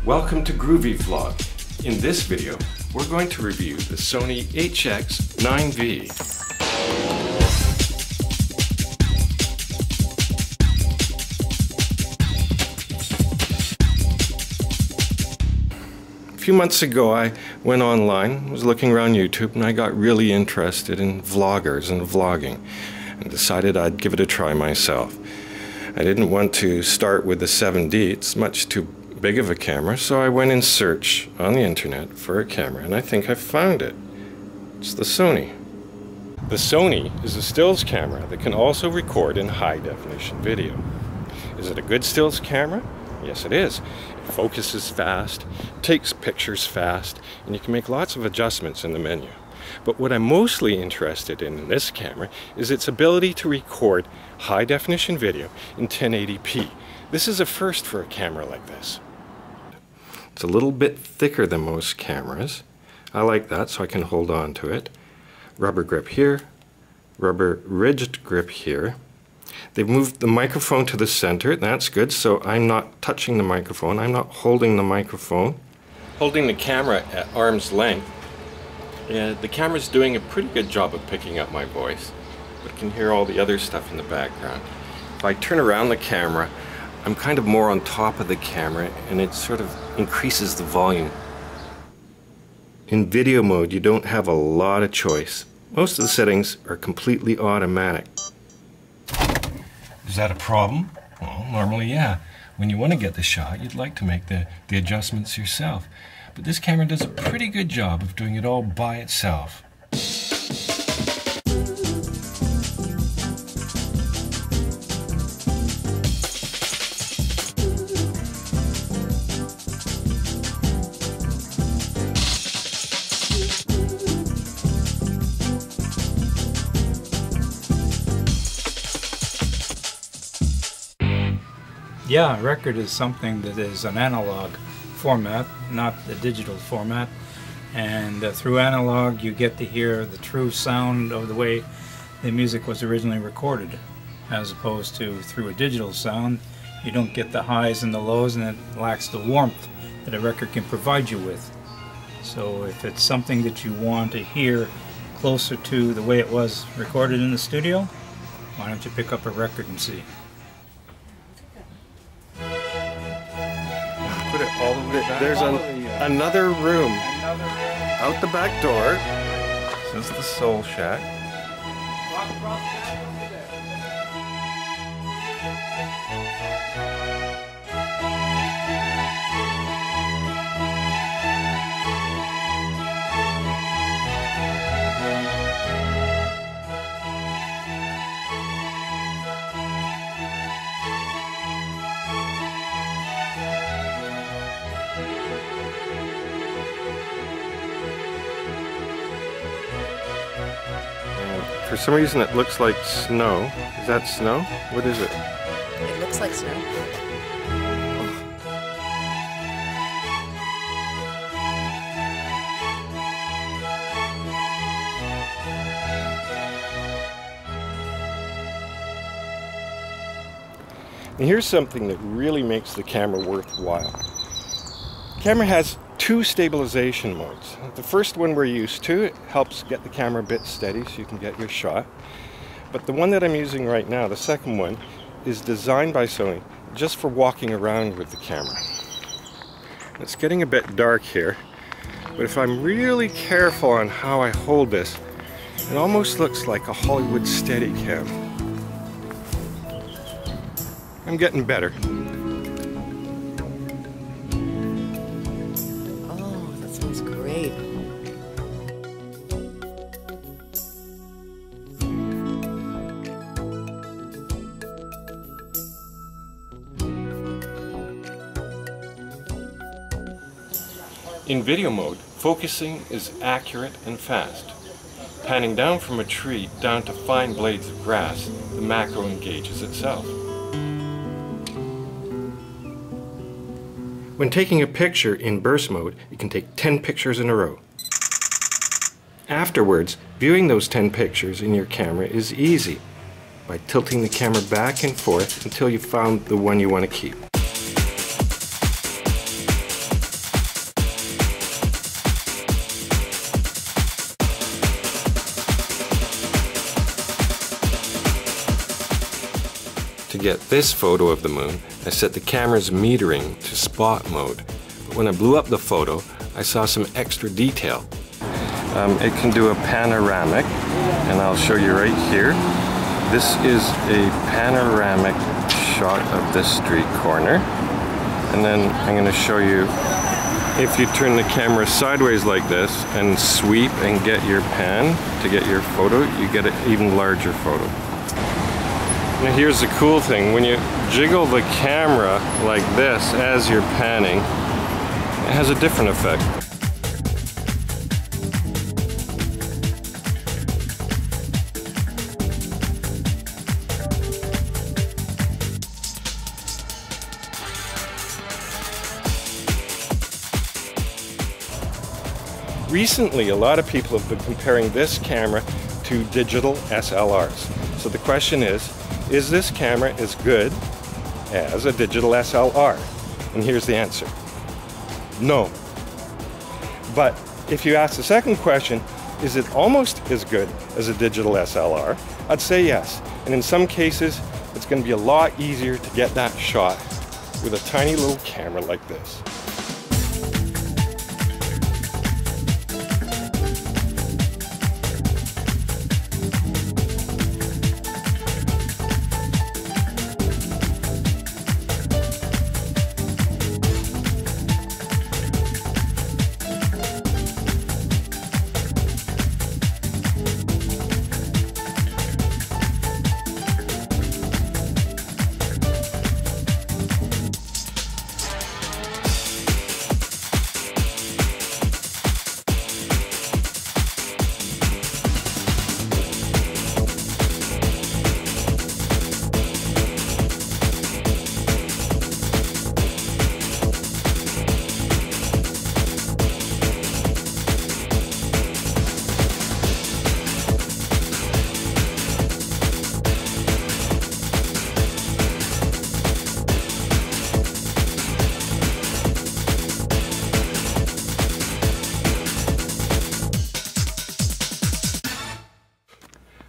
Welcome to Groovy Vlog. In this video, we're going to review the Sony HX9V. A few months ago, I went online, was looking around YouTube, and I got really interested in vloggers and vlogging, and decided I'd give it a try myself. I didn't want to start with the 7D, it's much too big of a camera, so I went in search on the internet for a camera, and I think I found it. It's the Sony. The Sony is a stills camera that can also record in high-definition video. Is it a good stills camera? Yes, it is. It focuses fast, takes pictures fast, and you can make lots of adjustments in the menu. But what I'm mostly interested in this camera is its ability to record high-definition video in 1080p. This is a first for a camera like this. It's a little bit thicker than most cameras. I like that, so I can hold on to it. Rubber grip here, rubber ridged grip here. They've moved the microphone to the center. That's good, so I'm not touching the microphone. I'm not holding the microphone. Holding the camera at arm's length, the camera's doing a pretty good job of picking up my voice, but I can hear all the other stuff in the background. If I turn around the camera, I'm kind of more on top of the camera, and it sort of increases the volume. In video mode, you don't have a lot of choice. Most of the settings are completely automatic. Is that a problem? Well, normally, yeah. When you want to get the shot, you'd like to make the adjustments yourself. But this camera does a pretty good job of doing it all by itself. Yeah, a record is something that is an analog format, not the digital format, and through analog you get to hear the true sound of the way the music was originally recorded, as opposed to through a digital sound you don't get the highs and the lows, and it lacks the warmth that a record can provide you with. So if it's something that you want to hear closer to the way it was recorded in the studio, why don't you pick up a record and see? Put it all the way. There's another room. Out the back door. This is the Soul Shack. For some reason it looks like snow. Is that snow? What is it? It looks like snow. And here's something that really makes the camera worthwhile. The camera has two stabilization modes. The first one we're used to, it helps get the camera a bit steady so you can get your shot. But the one that I'm using right now, the second one, is designed by Sony just for walking around with the camera. It's getting a bit dark here, but if I'm really careful on how I hold this, it almost looks like a Hollywood Steadicam. I'm getting better. Great. In video mode, focusing is accurate and fast. Panning down from a tree down to fine blades of grass, the macro engages itself. When taking a picture in burst mode, you can take 10 pictures in a row. Afterwards, viewing those 10 pictures in your camera is easy by tilting the camera back and forth until you found the one you want to keep. get this photo of the moon, I set the camera's metering to spot mode. But when I blew up the photo, I saw some extra detail. It can do a panoramic, and I'll show you right here. This is a panoramic shot of this street corner. And then I'm going to show you, if you turn the camera sideways like this and sweep and get your pan to get your photo, you get an even larger photo. Now here's the cool thing, when you jiggle the camera like this as you're panning, it has a different effect. Recently, a lot of people have been comparing this camera to digital SLRs. So the question is this camera as good as a digital SLR? And here's the answer. No. But if you ask the second question, is it almost as good as a digital SLR? I'd say yes. And in some cases, it's going to be a lot easier to get that shot with a tiny little camera like this.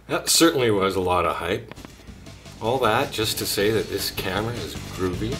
That certainly was a lot of hype. All that just to say that this camera is groovy.